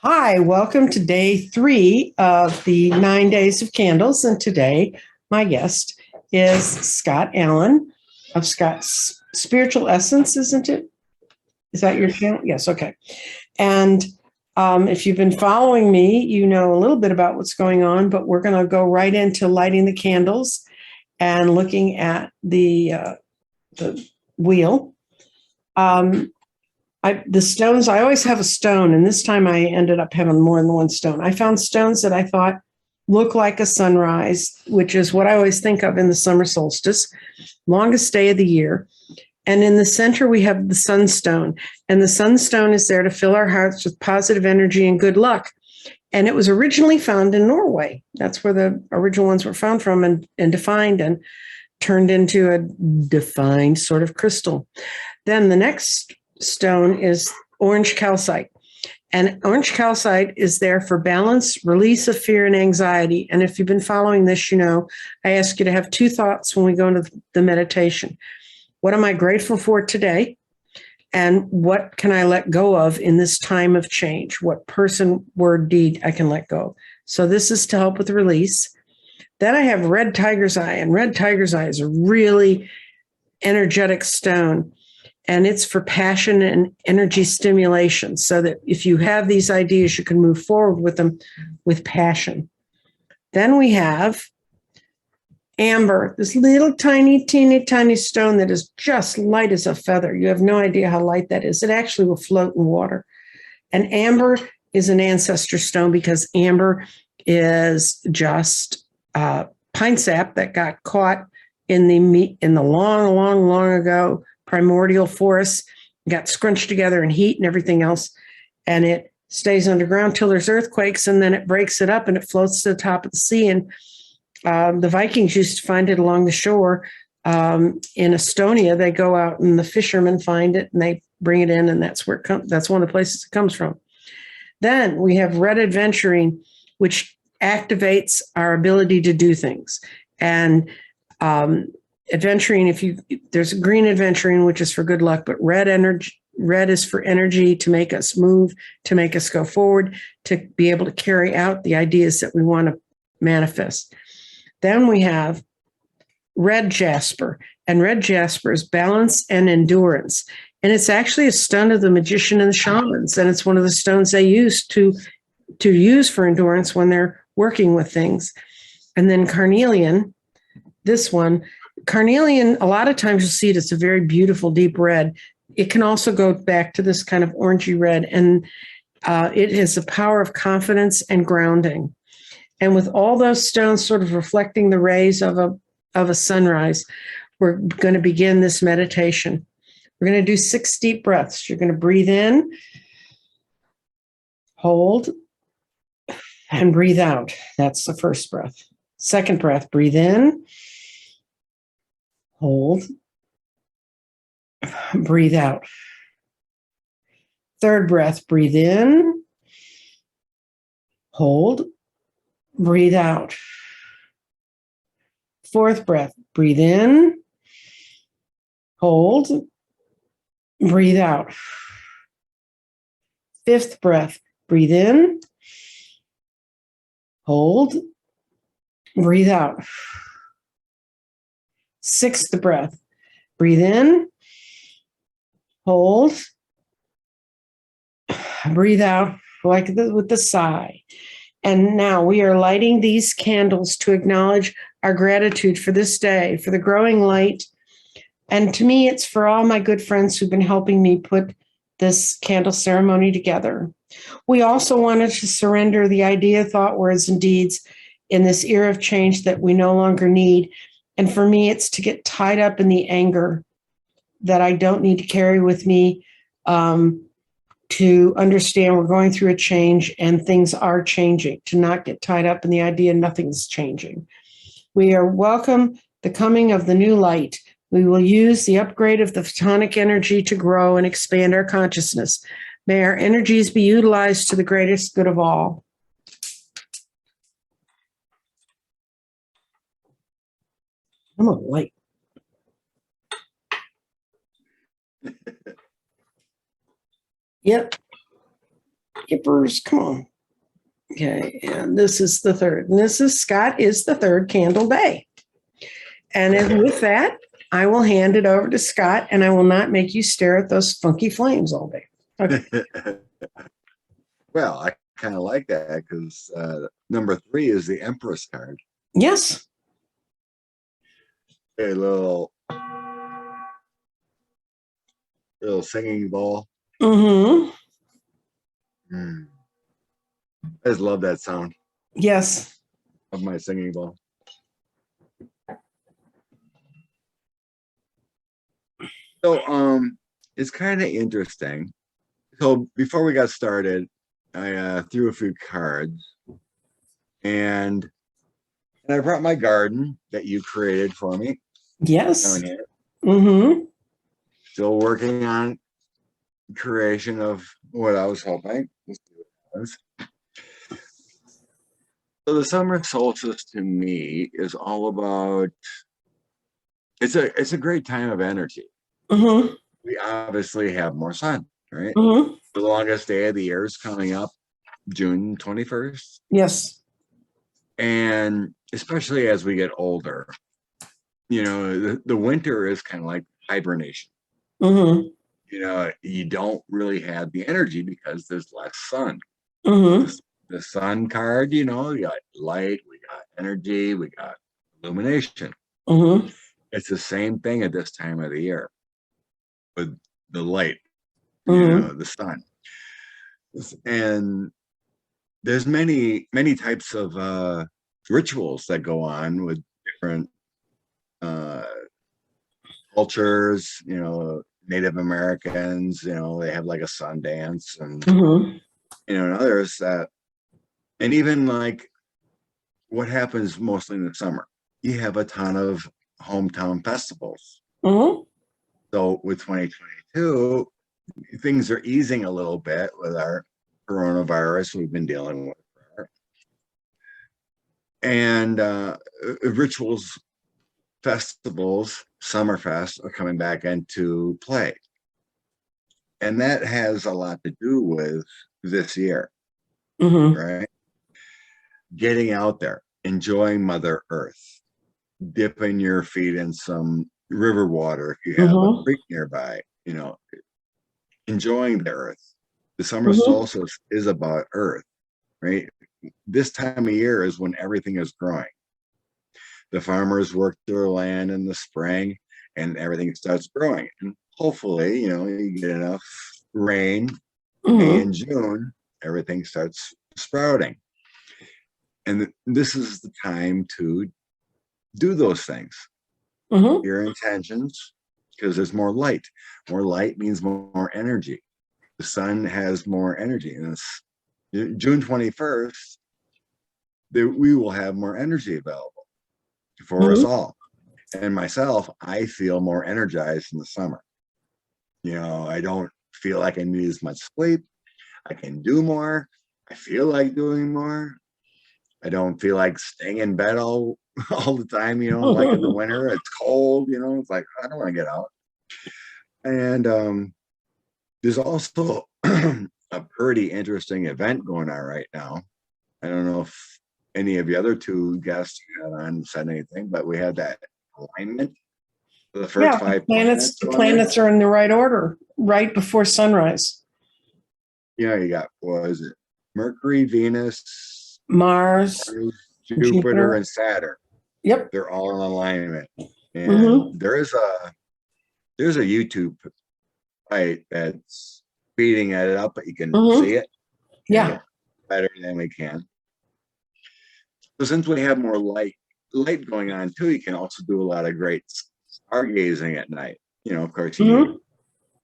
Hi, welcome to day 3 of the 9 Days of Candles. And today, my guest is Scott Allen of Scott's Spiritual Essence, isn't it? Is that your channel? Yes, okay. And if you've been following me, you know a little bit about what's going on, but we're going to go right into lighting the candles and looking at the wheel. The stones, I always have a stone, and this time I ended up having more than one stone. I found stones that I thought look like a sunrise, which is what I always think of in the summer solstice, longest day of the year. And in the center, we have the sunstone, and the sunstone is there to fill our hearts with positive energy and good luck. And it was originally found in Norway. That's where the original ones were found from and defined and turned into a defined sort of crystal. Then the next stone is orange calcite. And orange calcite is there for balance, release of fear and anxiety. And if you've been following this, you know, I ask you to have 2 thoughts when we go into the meditation. What am I grateful for today? And what can I let go of in this time of change? What person, word, deed I can let go. So this is to help with the release. Then I have red tiger's eye, and red tiger's eye is a really energetic stone. And it's for passion and energy stimulation, so that if you have these ideas, you can move forward with them with passion. Then we have amber, this little tiny, teeny, tiny stone that is just light as a feather. You have no idea how light that is. It actually will float in water. And amber is an ancestor stone because amber is just pine sap that got caught in the long ago primordial forests, got scrunched together in heat and everything else, and it stays underground till there's earthquakes, and then it breaks it up and it floats to the top of the sea. And the Vikings used to find it along the shore in Estonia. They go out and the fishermen find it and they bring it in, and that's where that's one of the places it comes from. Then we have red aventurine, which activates our ability to do things. And aventurine, there's green aventurine, which is for good luck, but red is for energy, to make us move, to make us go forward, to be able to carry out the ideas that we want to manifest. Then we have red jasper, and red jasper is balance and endurance. And it's actually a stone of the magician and the shamans, and it's one of the stones they use to use for endurance when they're working with things. And then carnelian, this one, carnelian, a lot of times you'll see it, it's a very beautiful deep red. It can also go back to this kind of orangey red, and it has the power of confidence and grounding. And with all those stones sort of reflecting the rays of a sunrise, we're going to begin this meditation. We're going to do 6 deep breaths. You're going to breathe in, hold, and breathe out. That's the first breath. Second breath, breathe in, hold, breathe out. Third breath, breathe in, hold, breathe out. Fourth breath, breathe in, hold, breathe out. Fifth breath, breathe in, hold, breathe out. Sixth breath, breathe in, hold, breathe out with the sigh. And now we are lighting these candles to acknowledge our gratitude for this day, for the growing light. And to me, it's for all my good friends who've been helping me put this candle ceremony together. We also wanted to surrender the idea, thought, words, and deeds in this era of change that we no longer need. And for me, it's to get tied up in the anger that I don't need to carry with me, to understand we're going through a change and things are changing, to not get tied up in the idea nothing's changing. We are welcome the coming of the new light. We will use the upgrade of the photonic energy to grow and expand our consciousness. May our energies be utilized to the greatest good of all. I'm a light. Yep. Yippers, come on. Okay, and this is the third. And this is Scott is the third candle day. And with that, I will hand it over to Scott, and I will not make you stare at those funky flames all day. Okay. Well, I kind of like that because number 3 is the Empress card. Yes. A little singing bowl. Mm-hmm. I just love that sound Yes. of my singing bowl. So it's kind of interesting. So before we got started, I threw a few cards, and I brought my garden that you created for me. Yes. Down here. Mm-hmm. Still working on creation of what I was hoping. Let's see what it was. So the summer solstice to me is all about. It's a great time of energy. Mm-hmm. We obviously have more sun, right? Mm-hmm. The longest day of the year is coming up, June 21st. Yes. And especially as we get older, the winter is kind of like hibernation. Mm-hmm. You don't really have the energy because there's less sun. Mm-hmm. The sun card, we got light, we got energy, we got illumination. Mm-hmm. It's the same thing at this time of the year with the light, Mm-hmm. the sun. And there's many types of rituals that go on with different cultures. Native Americans, they have like a sun dance, and Mm-hmm. and others that, and even like what happens mostly in the summer, you have a ton of hometown festivals. Mm-hmm. So with 2022, things are easing a little bit with our coronavirus we've been dealing with. And rituals, festivals, Summerfest are coming back into play. And that has a lot to do with this year, Mm-hmm. right? Getting out there, enjoying Mother Earth, dipping your feet in some river water if you have a Mm-hmm. creek nearby, enjoying the earth. The summer Mm-hmm. solstice is about earth, right? This time of year is when everything is growing. The farmers work their land in the spring and everything starts growing. And hopefully, you get enough rain, May and June, everything starts sprouting. And this is the time to do those things. Mm-hmm. Your intentions, because there's more light. More light means more energy. The sun has more energy. And it's June 21st, we will have more energy available for us Mm-hmm. all. And myself, I feel more energized in the summer. I don't feel like I need as much sleep. I can do more. I feel like doing more. I don't feel like staying in bed all the time, like in the winter. It's cold, it's like, I don't want to get out. And there's also a pretty interesting event going on right now. I don't know if any of the other two guests had on said anything, but we had that alignment for the first Yeah, 5 planets. The planets. planets are in the right order, right before sunrise. You got, what was it? Mercury, Venus, Mars, Jupiter, and Saturn. Yep. They're all in alignment. And Mm-hmm. there's a YouTube site that's speeding it up, but you can see it. Yeah. Better than we can. So since we have more light going on too, you can also do a lot of great stargazing at night. Of course, you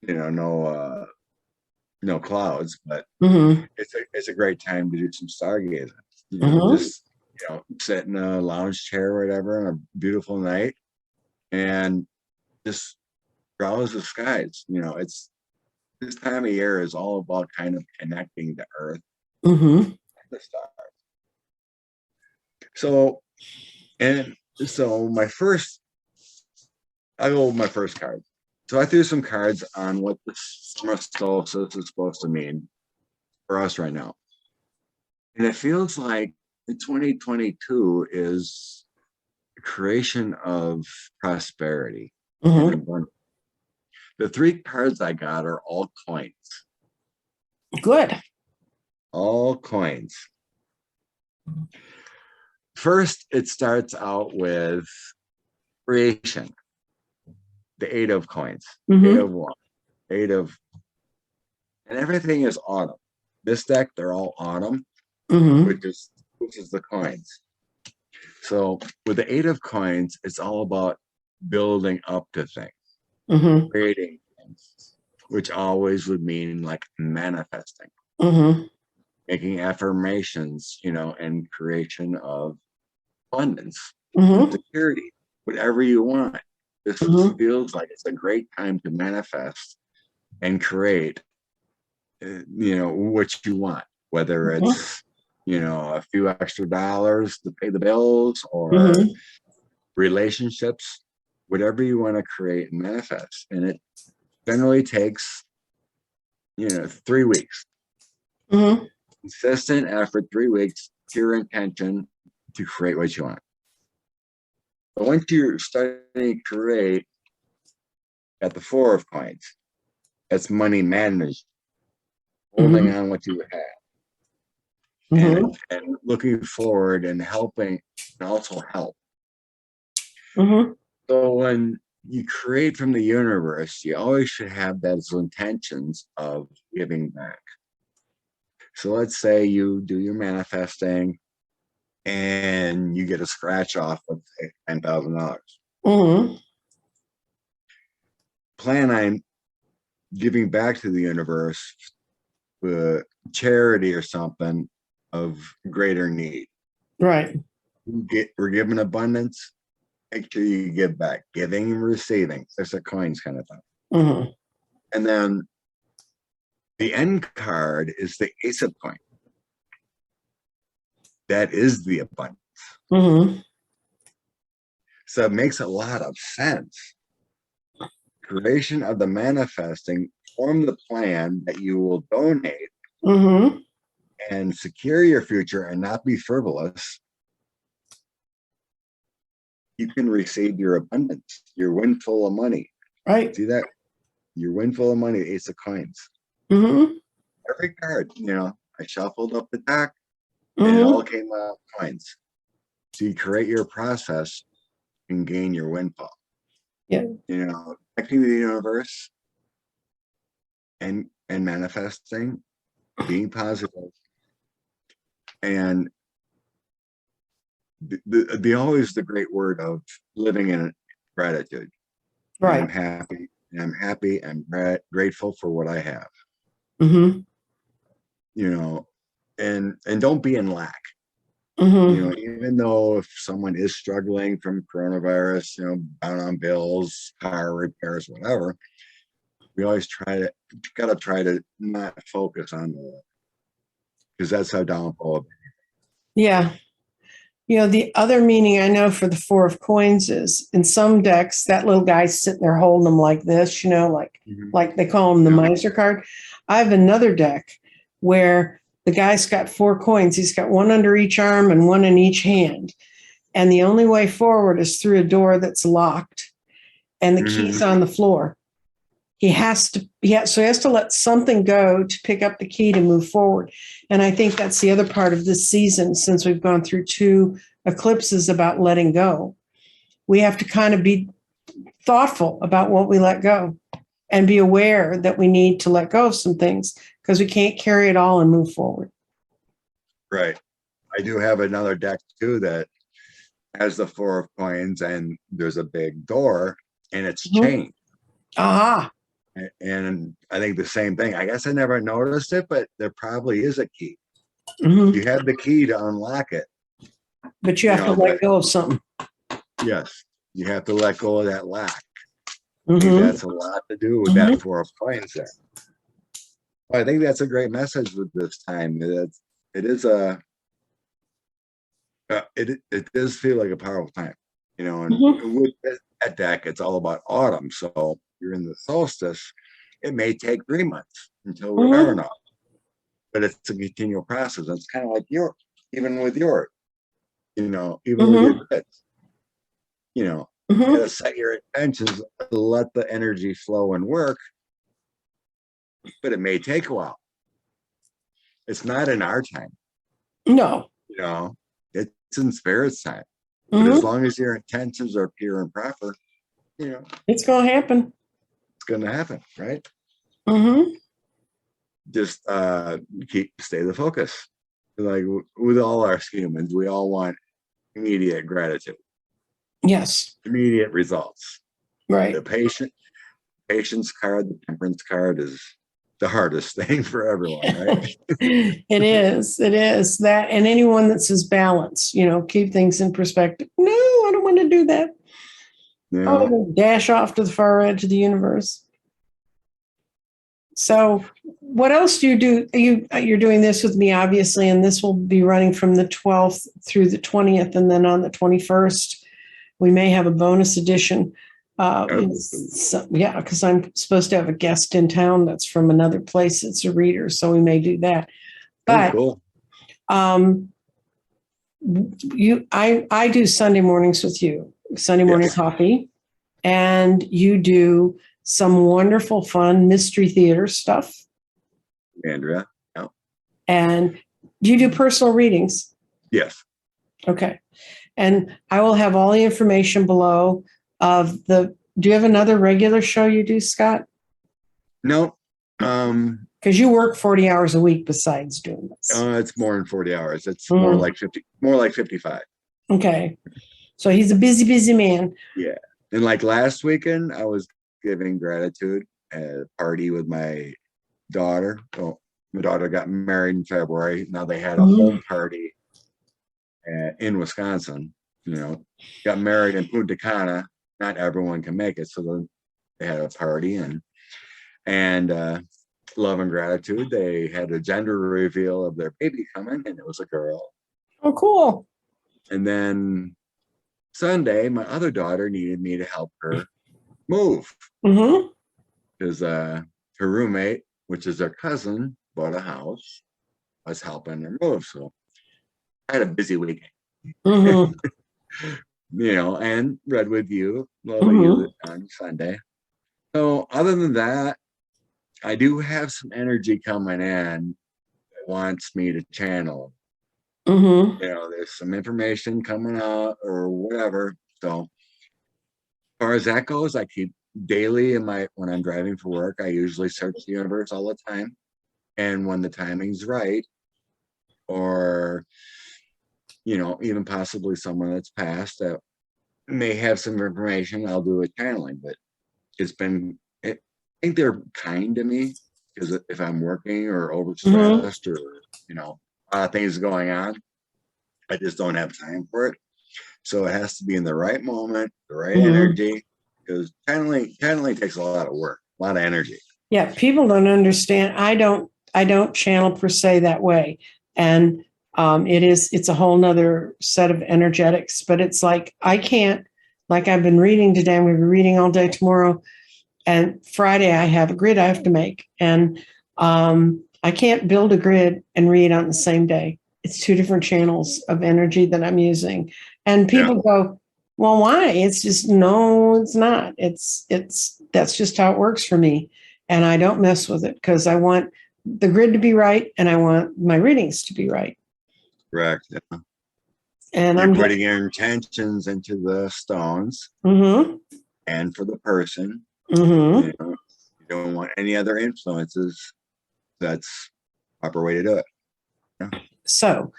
need, no clouds, but it's a great time to do some stargazing. Just sit in a lounge chair or whatever on a beautiful night and just browse the skies. It's this time of year is all about kind of connecting to Earth, the stars. So I'll go with my first card. So I threw some cards on what the summer solstice is supposed to mean for us right now. And it feels like 2022 is creation of prosperity. Mm-hmm. The 3 cards I got are all coins. Good. All coins. First, it starts out with creation. The 8 of coins. Mm-hmm. 8 of 1. 8 of, and everything is autumn. This deck, they're all autumn, Mm-hmm. which is the coins. So with the 8 of coins, it's all about building up to things, Mm-hmm. creating things, which always would mean like manifesting, Mm-hmm. making affirmations, and creation of abundance, Mm-hmm. security, whatever you want. This Mm-hmm. feels like it's a great time to manifest and create, what you want, whether it's, a few extra dollars to pay the bills or Mm-hmm. relationships, whatever you want to create and manifest. And it generally takes, 3 weeks. Mm-hmm. Consistent effort, 3 weeks, pure intention to create what you want. But once you're starting to create at the 4 of coins, that's money management, holding Mm-hmm. on what you have, Mm-hmm. and looking forward and helping, and also help. Mm-hmm. So when you create from the universe, you always should have those intentions of giving back. So let's say you do your manifesting and you get a scratch off of $10,000. Mm-hmm. Plan on giving back to the universe for charity or something of greater need. Right. We're given abundance. Make sure you give back, giving and receiving. There's a coins kind of thing. Mm-hmm. And then the end card is the Ace of Coins. That is the abundance. Mm-hmm. So it makes a lot of sense. Creation of the manifesting, form the plan that you will donate Mm-hmm. and secure your future and not be frivolous. You can receive your abundance, your windfall of money. Right. See that? Your windfall of money, Ace of Coins. Mm-hmm. Every card, I shuffled up the deck and it Mm-hmm. all came out coins. So you create your process and gain your windfall. Yeah. Connecting to the universe and manifesting, being positive, and the always the great word of living in gratitude. And I'm Right. happy. And I'm happy. I'm grateful for what I have. Mm-hmm. And don't be in lack. Mm-hmm. Even though if someone is struggling from coronavirus, down on bills, car repairs, whatever, we always gotta try to not focus on the, because that's how downfall. Yeah. The other meaning I know for the 4 of coins is in some decks, that little guy's sitting there holding them like this, like they call him the Yeah. miser card. I have another deck where the guy's got 4 coins. He's got one under each arm and one in each hand. And the only way forward is through a door that's locked and the key's on the floor. He has to let something go to pick up the key to move forward. And I think that's the other part of this season, since we've gone through 2 eclipses, about letting go. We have to kind of be thoughtful about what we let go and be aware that we need to let go of some things because we can't carry it all and move forward. Right. I do have another deck too that has the 4 of coins and there's a big door and it's chained. Ah. And I think the same thing. I guess I never noticed it, but there probably is a key. Mm-hmm. You have the key to unlock it. But you have to let go of something. Yes. You have to let go of that lack. Mm-hmm. That's a lot to do with that 4 of coins there. Well, I think that's a great message with this time. It does feel like a powerful time, and with that deck, it's all about autumn. So you're in the solstice. It may take 3 months until we're in autumn. but it's a continual process. It's kind of like even with your, even with your Mm-hmm. kids, you Mm-hmm. gotta set your intentions, let the energy flow and work, but it may take a while. It's not in our time, No. you know, it's in spirit's time. But as Mm-hmm. long as your intentions are pure and proper, you know, It's going to happen. it's gonna happen, right? Mm-hmm. Just stay the focus. Like with all our humans, we all want immediate gratitude, Yes. immediate results. Right. The patience card, the temperance card is the hardest thing for everyone, right? It is. It is that. And anyone that says balance, keep things in perspective. No, I don't want to do that. You I want know, to dash off to the far edge of the universe. So, what else do you do? You're doing this with me, obviously, and this will be running from the 12th through the 20th, and then on the 21st, we may have a bonus edition. Yeah, because I'm supposed to have a guest in town that's from another place. It's a reader, so we may do that. oh, But cool. um, I do Sunday mornings with you, Sunday morning Yes, coffee, and you do some wonderful, fun mystery theater stuff. Andrea. Oh, And do you do personal readings? yes. Okay. And I will have all the information below of the. Do you have another regular show you do, Scott? No, Because you work 40 hours a week besides doing this. it's more than 40 hours. It's more Mhm. like 50, more like 55. Okay. So he's a busy, busy man. Yeah. And like last weekend, I was giving gratitude at a party with my daughter. Well, my daughter got married in February. Now they had a Mhm. home party in Wisconsin. Got married in Punta Cana. Not everyone can make it, so then they had a party and love and gratitude. They had a gender reveal of their baby coming, and it was a girl. Oh, cool. And then Sunday, my other daughter needed me to help her move Mm-hmm. because her roommate, which is her cousin, bought a house. I was helping her move, so I had a busy weekend. Mm-hmm. And read with you, love you Mm-hmm. on Sunday. So other than that, I do have some energy coming in that wants me to channel. Mm-hmm. There's some information coming out or whatever. So as far as that goes, I keep daily when I'm driving for work, I usually search the universe all the time. And when the timing's right, or even possibly someone that's passed that may have some information, I'll do a channeling. But I think they're kind to me because if I'm working or Mm-hmm. overstressed or, a lot of things going on, I just don't have time for it. So it has to be in the right moment, the right Mm-hmm. energy, because channeling takes a lot of work, a lot of energy. Yeah, people don't understand. I don't channel per se that way. And it's a whole nother set of energetics, but it's like I can't, like I've been reading today, and we've been reading all day tomorrow. And Friday I have a grid I have to make. And I can't build a grid and read on the same day. It's two different channels of energy that I'm using. And Yeah. people go, well, why? It's just no, it's not. That's just how it works for me. And I don't mess with it because I want the grid to be right and I want my readings to be right. Correct. Yeah. And You're I'm putting your intentions into the stones mm-hmm, and for the person. mm-hmm. You don't want any other influences. That's the proper way to do it. Yeah. So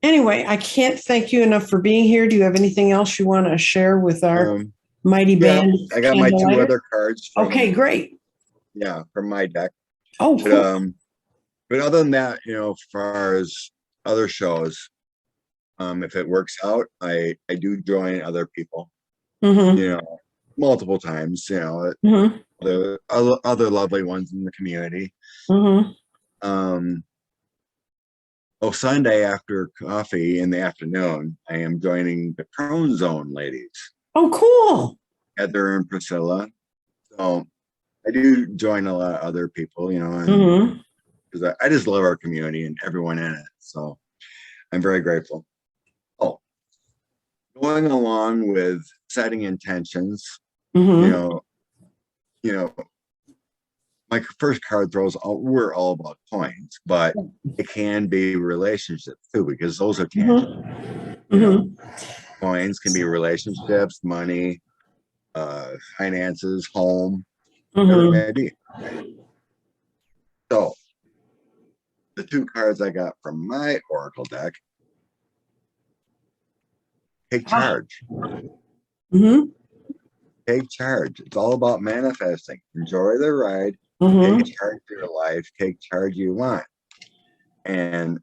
anyway, I can't thank you enough for being here. Do you have anything else you want to share with our mighty Yeah, band I got my two other cards Okay, great. from my deck. Oh, But cool. but other than that, as far as other shows, if it works out, I do join other people, Mm-hmm, multiple times, mm-hmm, the other lovely ones in the community. mm-hmm. Um, Sunday after coffee in the afternoon, I am joining the Crone Zone ladies, Oh, cool. Heather and Priscilla. So I do join a lot of other people, and Mm-hmm. because I just love our community and everyone in it. So I'm very grateful. Oh, going along with setting intentions, Mm-hmm. you know, my first card throws out, we're all about coins, but it can be relationships too, because those are tangible. Mm-hmm. Coins can be relationships, money, finances, home, whatever it Mm-hmm. may be. So the two cards I got from my oracle deck, take charge. Mm-hmm. Take charge. It's all about manifesting. Enjoy the ride. Mm-hmm. Take charge of your life. Take charge you want. And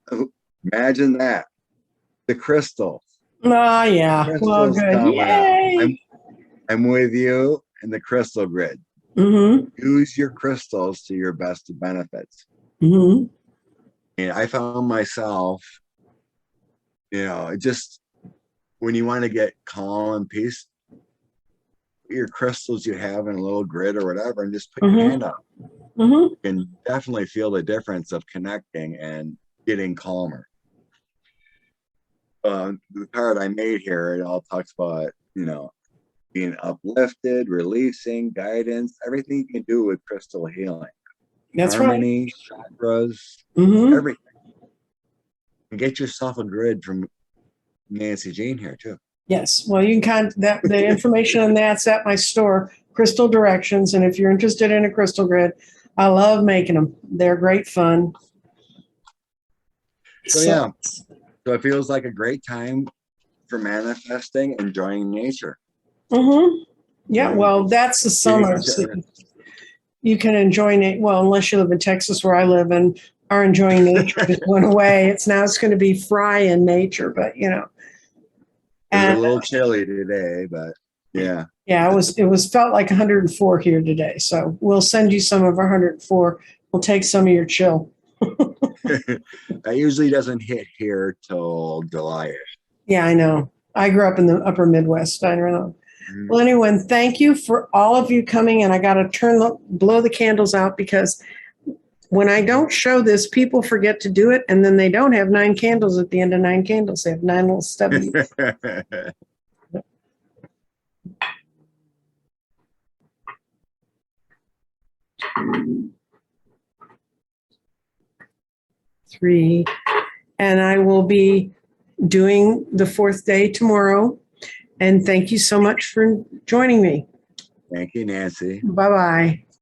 imagine that. The crystal. Oh, yeah. Well, Crystal's good. coming out. Yay. I'm with you in the crystal grid. Mm-hmm. Use your crystals to your best benefits. Mm-hmm. And I found myself, just when you want to get calm and peace, put your crystals you have in a little grid or whatever, and just put your hand up. Mm-hmm. You can definitely feel the difference of connecting and getting calmer. The card I made here, it all talks about, being uplifted, releasing, guidance, everything you can do with crystal healing. That's Harmony, chakras, Mm-hmm. everything. And get yourself a grid from Nancy Jean here too. Yes. Well, you can the information on that's at my store, Crystal Directions. And if you're interested in a crystal grid, I love making them. They're great fun. So it feels like a great time for manifesting, enjoying nature. Mm-hmm. Yeah. Well, that's the summer. So you can enjoy well, unless you live in Texas where I live and are enjoying nature just went away. It's going to be fry in nature, but It's a little chilly today, but yeah. Yeah, it was felt like 104 here today. So we'll send you some of our 104. We'll take some of your chill. That usually doesn't hit here till July. Yeah, I know. I grew up in the upper Midwest. I don't know. Mm-hmm. Well, anyway, thank you for all of you coming. And I got to blow the candles out because when I don't show this, people forget to do it. And then they don't have 9 candles at the end of 9 candles. They have 9 little stubbies. Three. And I will be doing the 4th day tomorrow. And thank you so much for joining me. Thank you, Nancy. Bye-bye.